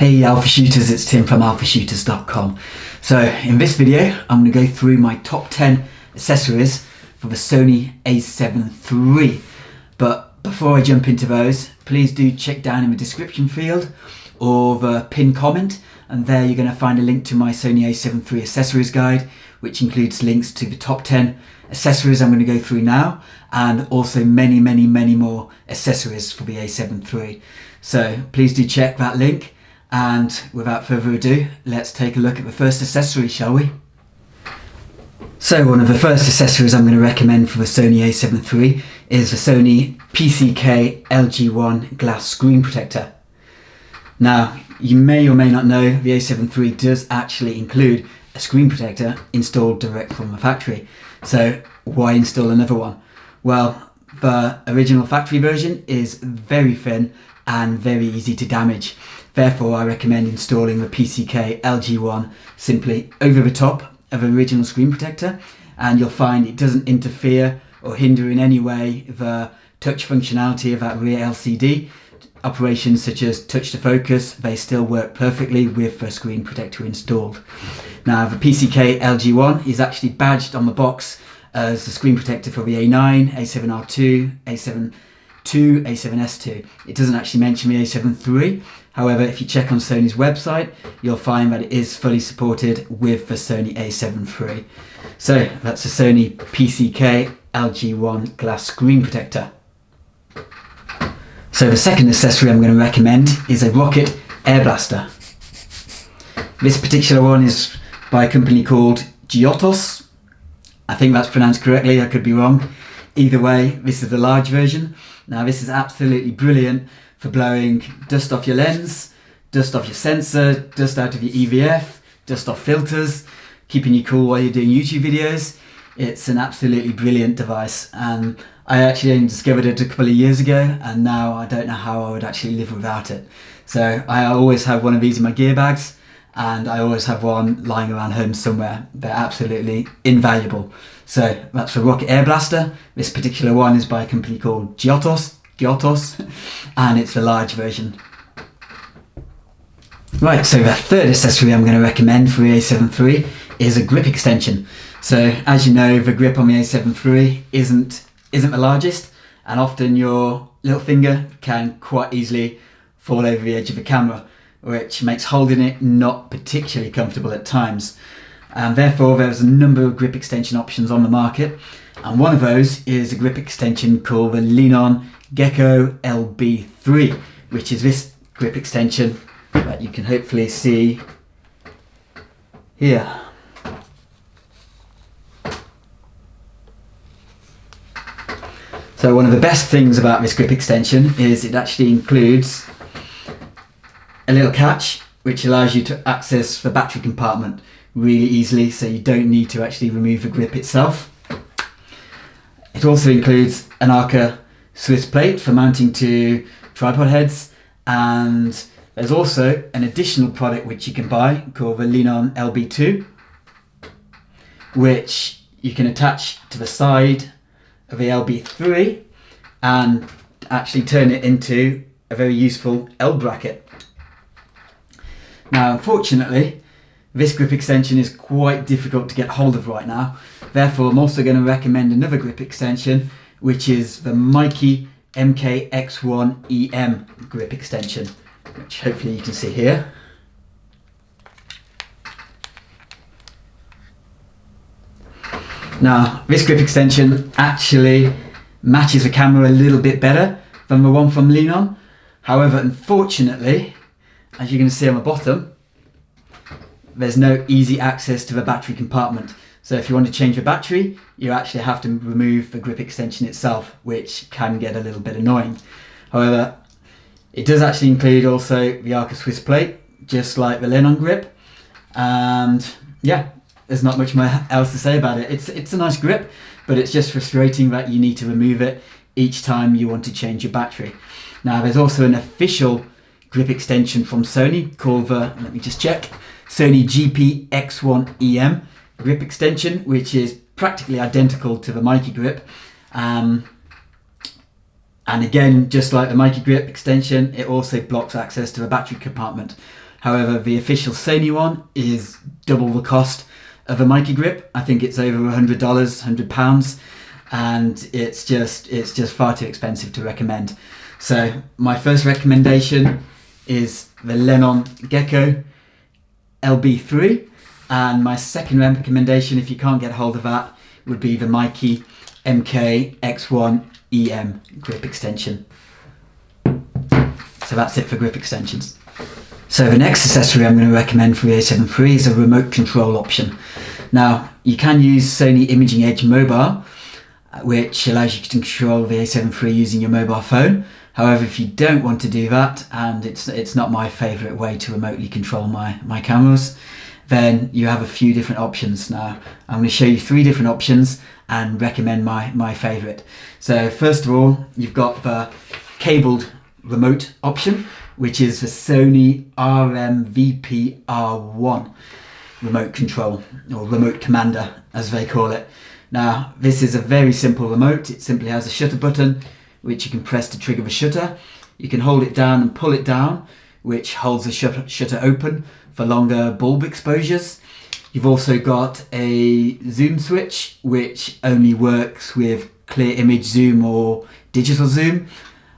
Hey Alpha Shooters, it's Tim from alphashooters.com. So in this video I'm going to go through my top 10 accessories for the Sony A7 III. But before I jump into those, please do check down in the description field or the pinned comment, and there you're going to find a link to my Sony A7 III accessories guide, which includes links to the top 10 accessories I'm going to go through now, and also many more accessories for the A7 III. So please do check that link. And without further ado, let's take a look at the first accessory, shall we? So one of the first accessories I'm going to recommend for the Sony A7 III is the Sony PCK LG1 glass screen protector. Now, you may or may not know the A7 III does actually include a screen protector installed direct from the factory. So why install another one? Well, the original factory version is very thin and very easy to damage. Therefore, I recommend installing the PCK LG1 simply over the top of the original screen protector, and you'll find it doesn't interfere or hinder in any way the touch functionality of that rear LCD. Operations such as touch to focus, they still work perfectly with the screen protector installed. Now, the PCK LG1 is actually badged on the box as the screen protector for the A9, A7R2, A7 II, A7S2. It doesn't actually mention the A7 III. However, if you check on Sony's website, you'll find that it is fully supported with the Sony A7 III. So that's the Sony PCK LG1 glass screen protector. So the second accessory I'm going to recommend is a Rocket Air Blaster. This particular one is by a company called Giottos. I think that's pronounced correctly, I could be wrong. Either way, this is the large version. Now this is absolutely brilliant for blowing dust off your lens, dust off your sensor, dust out of your EVF, dust off filters, keeping you cool while you're doing YouTube videos. It's an absolutely brilliant device, and I actually only discovered it a couple of years ago, and now I don't know how I would actually live without it. So I always have one of these in my gear bags, and I always have one lying around home somewhere. They're absolutely invaluable. So that's the Rocket Air Blaster. This particular one is by a company called Giottos, and it's the large version. Right, so the third accessory I'm going to recommend for the A7 III is a grip extension. So as you know, the grip on the A7 III isn't the largest, and often your little finger can quite easily fall over the edge of the camera, which makes holding it not particularly comfortable at times. And therefore there's a number of grip extension options on the market, and one of those is a grip extension called the Lean-On Gecko LB3, which is this grip extension that you can hopefully see here. So one of the best things about this grip extension is it actually includes a little catch which allows you to access the battery compartment really easily, so you don't need to actually remove the grip itself. It also includes an Arca Swiss plate for mounting to tripod heads, and there's also an additional product which you can buy called the Lean-On LB2, which you can attach to the side of the LB3 and actually turn it into a very useful L bracket. Now, unfortunately, this grip extension is quite difficult to get hold of right now. Therefore, I'm also going to recommend another grip extension, which is the Mikey MK-X1 EM grip extension, which hopefully you can see here. Now, this grip extension actually matches the camera a little bit better than the one from Lean-On. However, unfortunately, as you're going to see on the bottom, there's no easy access to the battery compartment. So if you want to change the battery, you actually have to remove the grip extension itself, which can get a little bit annoying. However, it does actually include also the Arca Swiss plate, just like the Lean-On grip. And yeah, there's not much more else to say about it. It's a nice grip, but it's just frustrating that you need to remove it each time you want to change your battery. Now, there's also an official grip extension from Sony called the, let me just check, Sony GP-X1 EM grip extension, which is practically identical to the Mikey grip. And again, just like the Mikey grip extension, it also blocks access to the battery compartment. However, the official Sony one is double the cost of a mica grip. I think it's over $100, £100, and it's just far too expensive to recommend. So my first recommendation is the Lenon Gecko LB3, and my second recommendation, if you can't get hold of that, would be the Mikey MK X1 EM grip extension. So that's it for grip extensions. So the next accessory I'm going to recommend for the A7 III is a remote control option. Now, you can use Sony Imaging Edge Mobile, which allows you to control the A7 III using your mobile phone. However, if you don't want to do that, and it's not my favourite way to remotely control my cameras, then you have a few different options. Now, I'm going to show you 3 different options and recommend my favourite. So first of all, you've got the cabled remote option, which is the Sony RMVP-R1 remote control, or remote commander as they call it. Now, this is a very simple remote. It simply has a shutter button which you can press to trigger the shutter. You can hold it down and pull it down, which holds the shutter open for longer bulb exposures. You've also got a zoom switch, which only works with clear image zoom or digital zoom.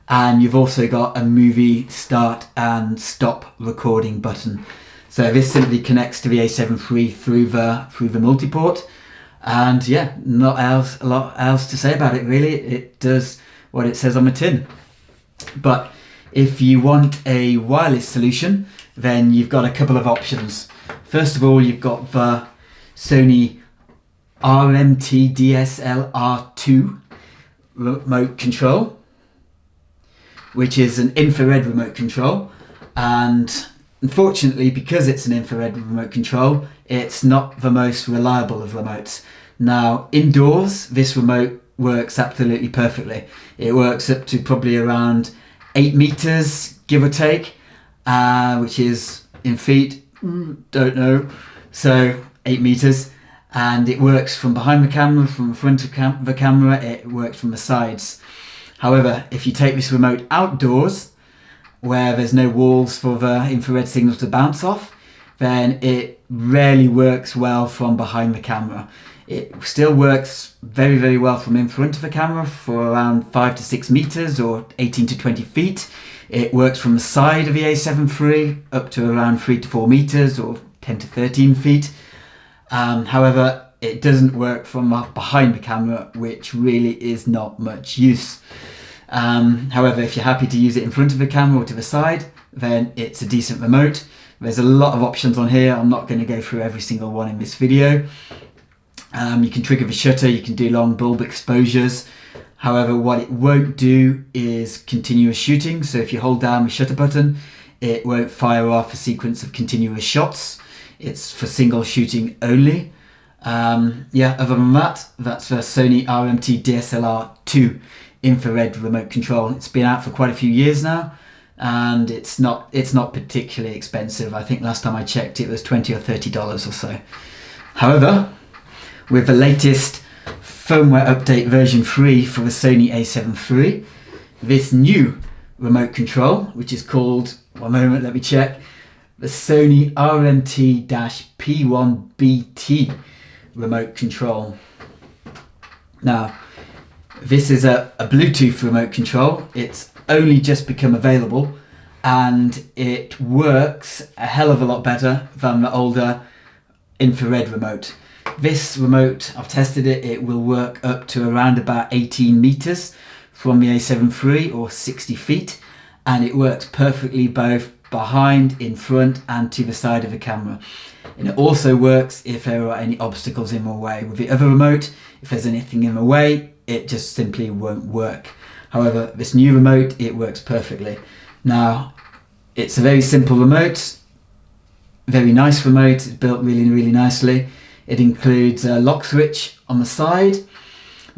And you've also got a movie start and stop recording button. So this simply connects to the A7 III through the multi-port. And yeah, not a lot else to say about it really. It does what it says on the tin. But if you want a wireless solution, then you've got a couple of options. First of all, you've got the Sony RMT DSLR2 remote control, which is an infrared remote control. And unfortunately, because it's an infrared remote control, it's not the most reliable of remotes. Now, indoors, this remote works absolutely perfectly. It works up to probably around 8 meters, give or take, which is in feet, don't know, so 8 meters. And it works from behind the camera, from the front of the camera, it works from the sides. However, if you take this remote outdoors, where there's no walls for the infrared signal to bounce off, then it rarely works well from behind the camera. It still works very, very well from in front of the camera for around 5 to 6 meters or 18 to 20 feet. It works from the side of the A7 III up to around 3 to 4 meters or 10 to 13 feet. However, it doesn't work from behind the camera, which really is not much use. However, if you're happy to use it in front of the camera or to the side, then it's a decent remote. There's a lot of options on here. I'm not going to go through every single one in this video. You can trigger the shutter, you can do long bulb exposures. However, what it won't do is continuous shooting. So if you hold down the shutter button, it won't fire off a sequence of continuous shots. It's for single shooting only. Yeah, other than that, that's the Sony RMT DSLR2 infrared remote control. It's been out for quite a few years now, and it's not particularly expensive. I think last time I checked it was $20 or $30 or so. However, with the latest firmware update version 3 for the Sony A7 III, this new remote control, which is called, one moment, let me check, the Sony RMT-P1BT remote control. Now, this is a Bluetooth remote control. It's only just become available, and it works a hell of a lot better than the older infrared remote. This remote, I've tested it, it will work up to around about 18 meters from the A7 III or 60 feet, and it works perfectly both behind, in front, and to the side of the camera. And it also works if there are any obstacles in the way. With the other remote, if there's anything in the way, it just simply won't work. However, this new remote, it works perfectly. Now, it's a very simple remote, very nice remote. It's built really, really nicely. It includes a lock switch on the side.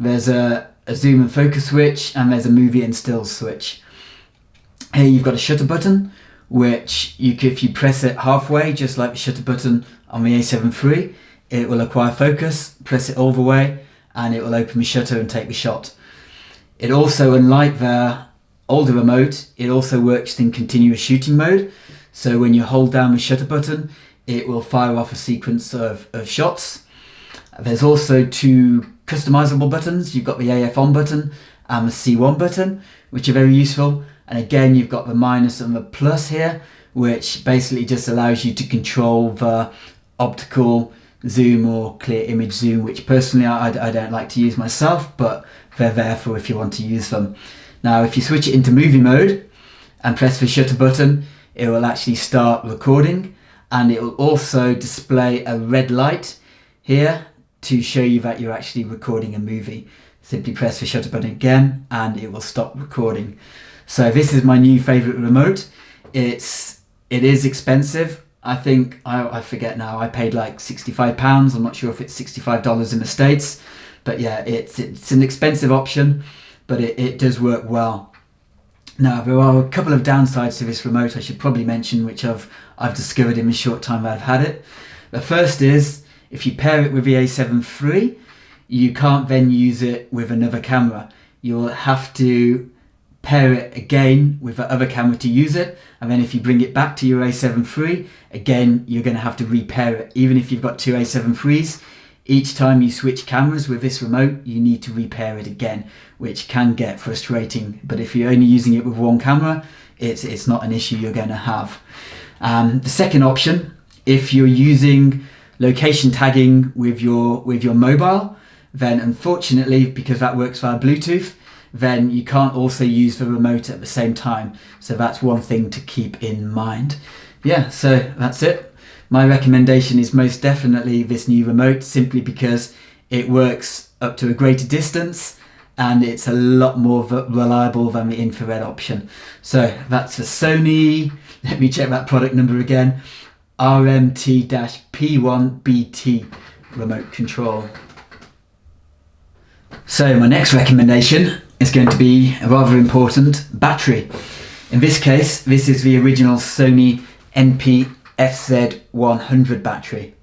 There's a zoom and focus switch, and there's a movie and stills switch. Here you've got a shutter button, which if you press it halfway, just like the shutter button on the A7 III, it will acquire focus. Press it all the way, and it will open the shutter and take the shot. It also, unlike the older remote, it also works in continuous shooting mode. So when you hold down the shutter button, it will fire off a sequence of shots. There's also two customizable buttons. You've got the AF on button and the C1 button, which are very useful. And again, you've got the minus and the plus here, which basically just allows you to control the optical zoom or clear image zoom, which personally I don't like to use myself, but they're there for if you want to use them. Now, if you switch it into movie mode and press the shutter button, it will actually start recording, and it will also display a red light here to show you that you're actually recording a movie. Simply press the shutter button again and it will stop recording. So this is my new favorite remote. It is expensive. I think, I forget now, I paid like £65. I'm not sure if it's $65 in the States, but yeah, it's an expensive option, but it does work well. Now, there are a couple of downsides to this remote I should probably mention, which I've discovered in the short time that I've had it. The first is, if you pair it with the A7 III, you can't then use it with another camera. You'll have to pair it again with the other camera to use it, and then if you bring it back to your A7 III, again, you're going to have to repair it. Even if you've got two A7 IIIs, each time you switch cameras with this remote, you need to repair it again, which can get frustrating. But if you're only using it with one camera, it's not an issue you're going to have. The second option, if you're using location tagging with your mobile, then unfortunately, because that works via Bluetooth, then you can't also use the remote at the same time. So that's one thing to keep in mind. Yeah, so that's it. My recommendation is most definitely this new remote, simply because it works up to a greater distance and it's a lot more reliable than the infrared option. So that's a Sony, let me check that product number again, RMT-P1BT remote control. So my next recommendation is going to be a rather important battery. In this case, this is the original Sony FZ100 battery.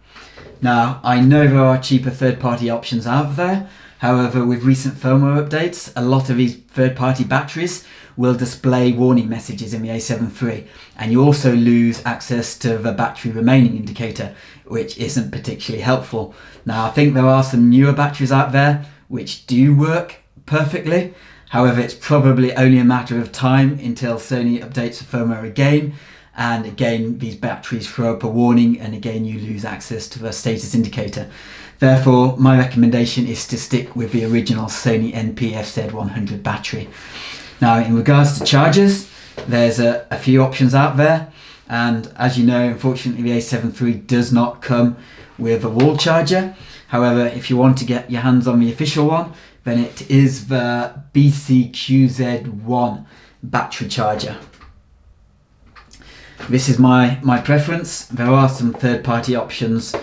Now, I know there are cheaper third-party options out there. However, with recent firmware updates, a lot of these third-party batteries will display warning messages in the A7 III, and you also lose access to the battery remaining indicator, which isn't particularly helpful. Now, I think there are some newer batteries out there which do work perfectly. However, it's probably only a matter of time until Sony updates the firmware again, and again these batteries throw up a warning, and again you lose access to the status indicator. Therefore, my recommendation is to stick with the original Sony FZ100 battery. Now, in regards to chargers, there's a few options out there, and as you know, unfortunately the A7 III does not come with a wall charger. However, if you want to get your hands on the official one, then it is the BCQZ1 battery charger. This is my preference. There are some third-party options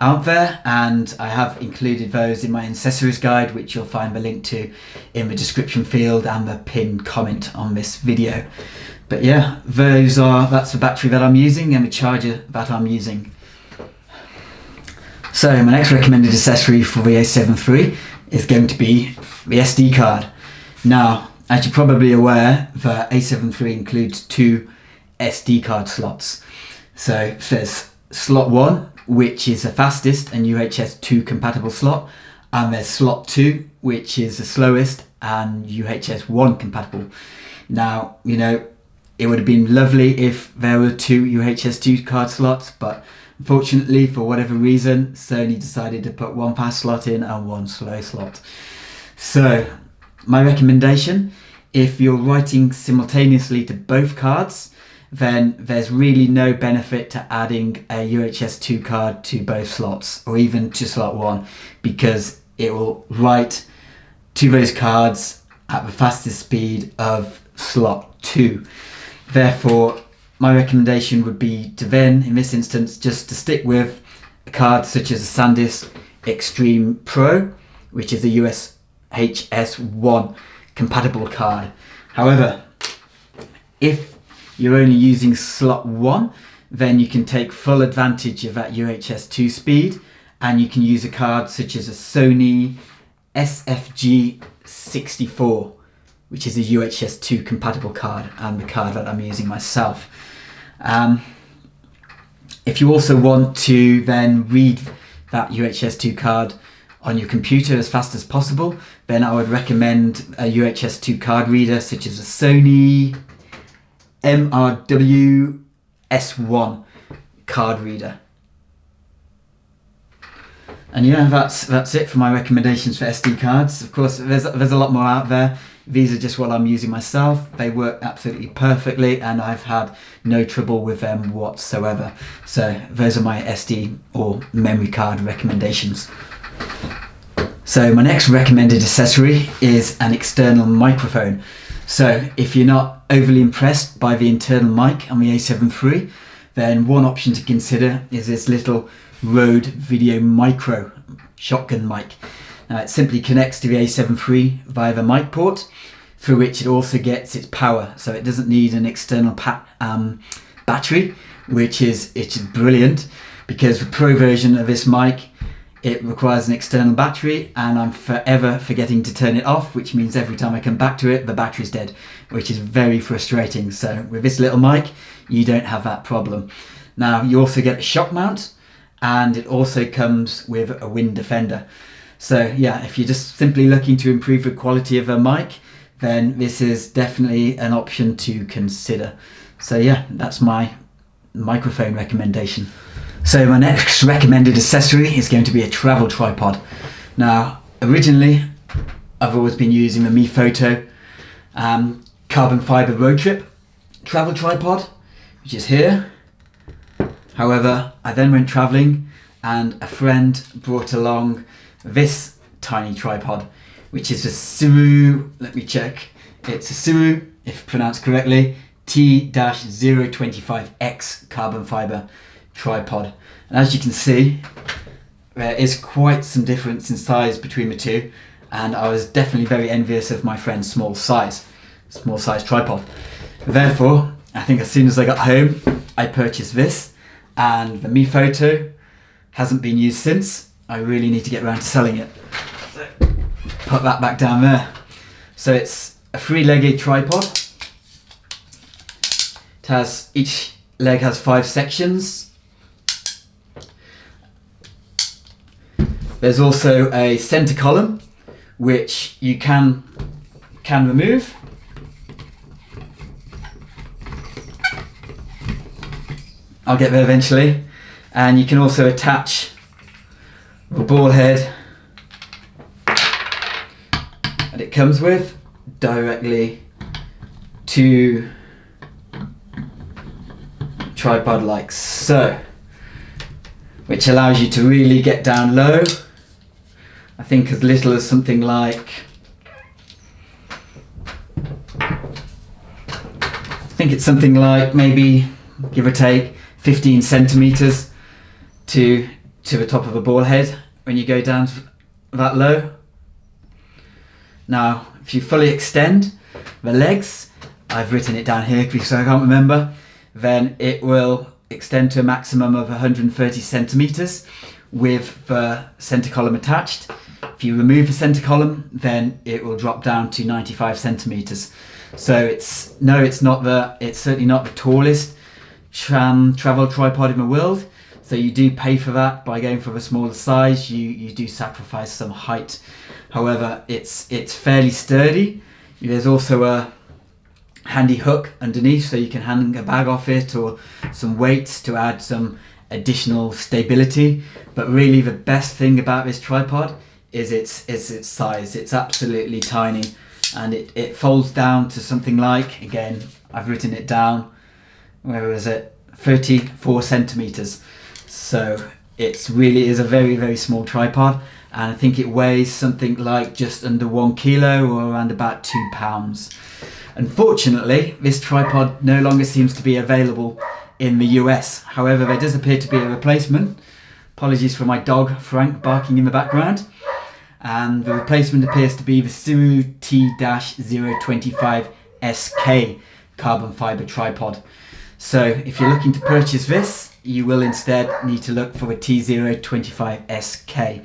out there, and I have included those in my accessories guide, which you'll find the link to in the description field and the pinned comment on this video. But yeah, that's the battery that I'm using and the charger that I'm using. So my next recommended accessory for the A7 III is going to be the SD card. Now, as you're probably aware, the A7 III includes two SD card slots. So there's slot 1, which is the fastest and UHS 2 compatible slot, and there's slot 2, which is the slowest and UHS 1 compatible. Now, you know, it would have been lovely if there were two UHS 2 card slots, but unfortunately, for whatever reason, Sony decided to put one fast slot in and one slow slot. So, my recommendation, if you're writing simultaneously to both cards, then there's really no benefit to adding a UHS 2 card to both slots, or even to slot 1, because it will write to those cards at the fastest speed of slot 2. Therefore, my recommendation would be to then, in this instance, just to stick with a card such as a SanDisk Extreme Pro, which is a UHS 1 compatible card. However, if you're only using slot 1, then you can take full advantage of that UHS 2 speed, and you can use a card such as a Sony SFG64, which is a UHS 2 compatible card, and the card that I'm using myself. if you also want to then read that UHS-2 card on your computer as fast as possible, then I would recommend a UHS-2 card reader such as a Sony MRW S1 card reader. And yeah, that's it for my recommendations for SD cards. Of course, there's a lot more out there. These are just what I'm using myself. They work absolutely perfectly and I've had no trouble with them whatsoever. So those are my SD or memory card recommendations. So my next recommended accessory is an external microphone. So if you're not overly impressed by the internal mic on the A7 III, then one option to consider is this little Rode Video Micro shotgun mic. Now it simply connects to the A7 III via the mic port, through which it also gets its power. So it doesn't need an external battery, which is brilliant, because the Pro version of this mic, it requires an external battery and I'm forever forgetting to turn it off, which means every time I come back to it, the battery's dead, which is very frustrating. So with this little mic, you don't have that problem. Now you also get a shock mount, and it also comes with a wind defender. So yeah, if you're just simply looking to improve the quality of a mic, then this is definitely an option to consider. So yeah, that's my microphone recommendation. So my next recommended accessory is going to be a travel tripod. Now, originally, I've always been using the Mi Photo carbon fiber road trip travel tripod, which is here. However, I then went traveling and a friend brought along this tiny tripod, which is a Suru, let me check, it's a Suru, if pronounced correctly, T-025X carbon fiber tripod. And as you can see, there is quite some difference in size between the two, and I was definitely very envious of my friend's small size tripod. Therefore, I think as soon as I got home, I purchased this, and the Mi Photo hasn't been used since. I really need to get around to selling it. So, put that back down there. So it's a 3-legged tripod. It has, each leg has 5 sections. There's also a center column, which you can remove. I'll get there eventually. And you can also attach the ball head that it comes with directly to tripod like so, which allows you to really get down low. I think as little as something like, maybe, give or take, 15 centimeters to the top of a ball head when you go down that low. Now, if you fully extend the legs, I've written it down here because I can't remember, then it will extend to a maximum of 130 centimeters with the center column attached. If you remove the center column, then it will drop down to 95 centimeters. So it's certainly not the tallest travel tripod in the world. So you do pay for that by going for the smaller size. You do sacrifice some height. However, it's fairly sturdy. There's also a handy hook underneath, so you can hang a bag off it or some weights to add some additional stability. But really, the best thing about this tripod is its size. It's absolutely tiny, and it folds down to something like, again, I've written it down, where is it, 34 centimeters. So it really is a very, very small tripod, and I think it weighs something like just under 1 kilo or around about 2 pounds. Unfortunately, this tripod no longer seems to be available in the US. However, there does appear to be a replacement. Apologies for my dog Frank barking in the background. And the replacement appears to be the Suru T-025SK carbon fiber tripod. So if you're looking to purchase this, you will instead need to look for a T-025SK.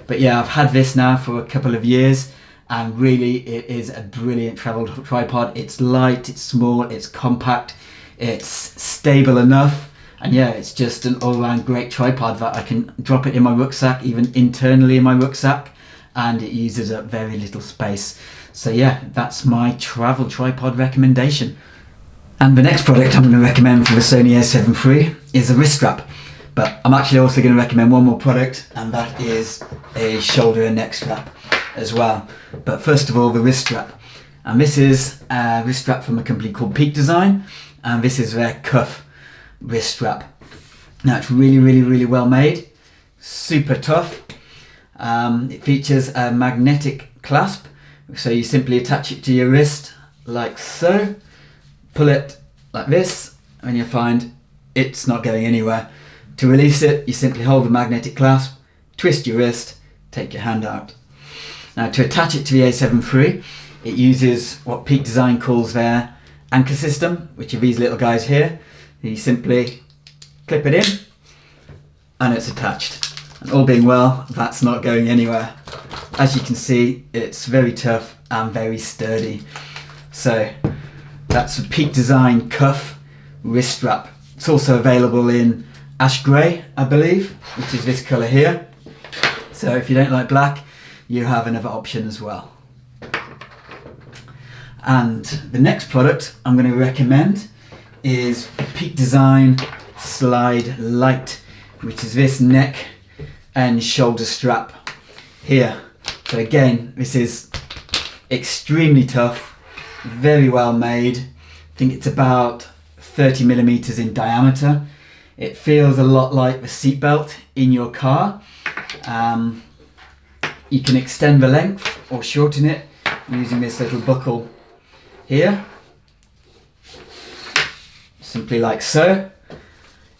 But yeah, I've had this now for a couple of years, and really it is a brilliant travel tripod. It's light, it's small, it's compact, it's stable enough, And yeah, it's just an all-round great tripod that I can drop it in my rucksack, even internally in my rucksack, and it uses up very little space. So yeah, that's my travel tripod recommendation. And the next product I'm going to recommend for the Sony A7 III is a wrist strap. But I'm actually also going to recommend one more product, and that is a shoulder and neck strap as well. But first of all, the wrist strap. And this is a wrist strap from a company called Peak Design, and this is their cuff wrist strap. Now it's really well made, super tough. It features a magnetic clasp, so you simply attach it to your wrist like so, pull it like this, and you'll find it's not going anywhere. To release it, you simply hold the magnetic clasp, twist your wrist, take your hand out. Now to attach it to the A7 III, it uses what Peak Design calls their anchor system, which are these little guys here. You simply clip it in and it's attached. And all being well, that's not going anywhere. As you can see, it's very tough and very sturdy. So that's a Peak Design cuff wrist strap. It's also available in ash grey, I believe, which is this colour here. So if you don't like black, you have another option as well. And the next product I'm going to recommend is Peak Design Slide Light, which is this neck and shoulder strap here. So again, this is extremely tough, very well made. I think it's about 30mm in diameter. It feels a lot like the seatbelt in your car. You can extend the length or shorten it using this little buckle here, simply like so.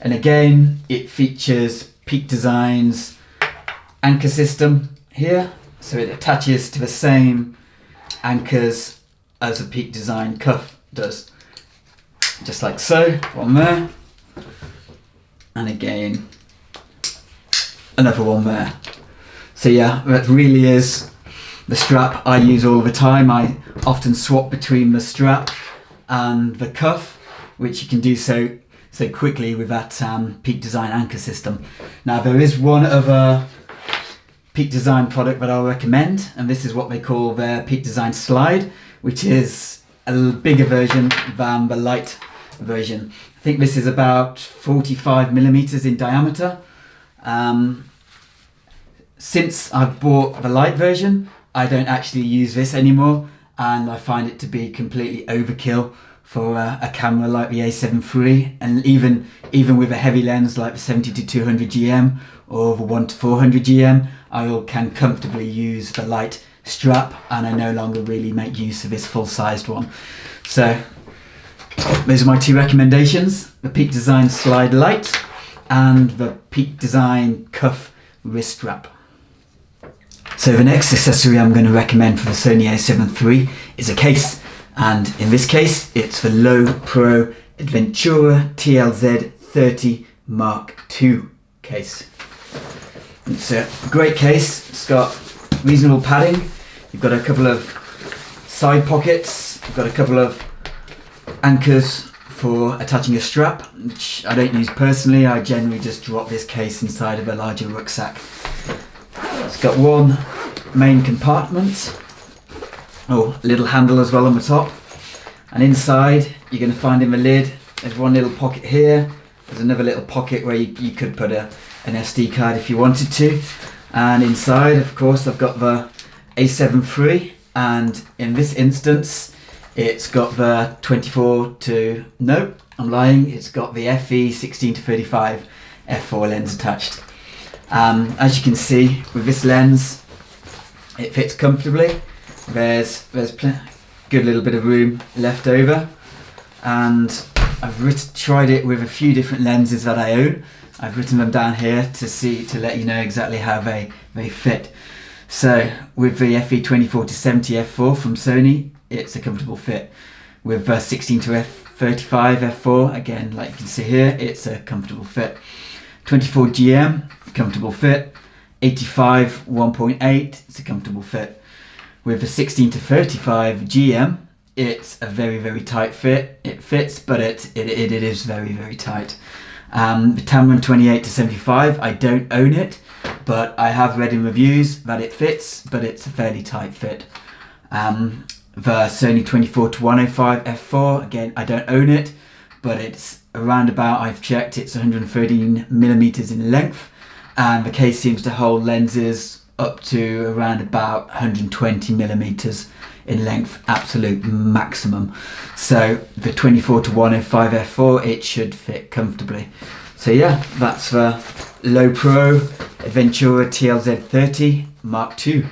And again, it features Peak Design's anchor system here, so it attaches to the same anchors as a Peak Design cuff does, just like so. One there, and again another one there. So yeah, that really is the strap I use all the time. I often swap between the strap and the cuff, which you can do so quickly with that Peak Design anchor system. Now there is one other Peak Design product that I'll recommend, and this is what they call their Peak Design Slide, which is a bigger version than the light version. I think this is about 45mm in diameter. Since I've bought the light version, I don't actually use this anymore, and I find it to be completely overkill for a camera like the A7 III, and even with a heavy lens like the 70-200 GM or the 1-400 GM, I can comfortably use the light strap, and I no longer really make use of this full-sized one. So those are my two recommendations: the Peak Design Slide Light and the Peak Design Cuff wrist strap. So the next accessory I'm going to recommend for the Sony A7 III is a case, and in this case it's the Low Pro Adventura TLZ30 Mark II case. It's a great case. It's got reasonable padding. You've got a couple of side pockets. You've got a couple of anchors for attaching a strap, which I don't use personally. I generally just drop this case inside of a larger rucksack. It's got one main compartment, a little handle as well on the top, and inside you're going to find in the lid there's one little pocket here. There's another little pocket where you could put an SD card if you wanted to, and inside of course I've got the A7 III, and in this instance it's got the 24 to, no, I'm lying, it's got the FE 16-35 f4 lens attached. As you can see with this lens, it fits comfortably. There's good little bit of room left over, and I've tried it with a few different lenses that I own. I've written them down here to let you know exactly how they fit. So with the FE 24-70 f4 from Sony, it's a comfortable fit. With 16-35 f4, again, like you can see here, it's a comfortable fit. 24 GM, comfortable fit. 85 1.8, it's a comfortable fit. With the 16-35 GM, it's a very tight fit. It fits, but it is very tight. The Tamron 28-75, I don't own it, but I have read in reviews that it fits, but it's a fairly tight fit. The Sony 24-105 f4, again, I don't own it, but it's around about, I've checked, it's 113 millimeters in length, and the case seems to hold lenses up to around about 120 millimeters in length, absolute maximum. So the 24-105 f4, it should fit comfortably. So yeah, that's the Low Pro Ventura TLZ30 Mark II.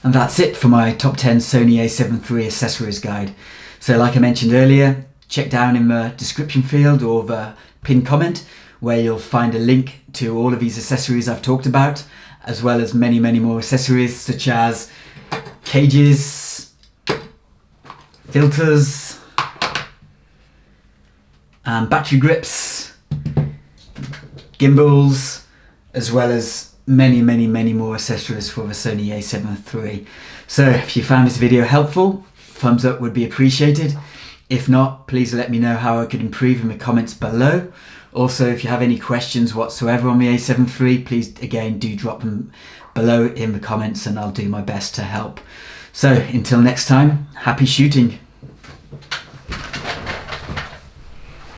And that's it for my top 10 Sony A7 III accessories guide. So like I mentioned earlier, check down in the description field or the pinned comment where you'll find a link to all of these accessories I've talked about, as well as many more accessories such as cages, filters, battery grips, gimbals, as well as many more accessories for the Sony A7 III. So if you found this video helpful, thumbs up would be appreciated. If not, please let me know how I could improve in the comments below. Also, if you have any questions whatsoever on the A7 III, please again do drop them below in the comments and I'll do my best to help. So until next time, happy shooting.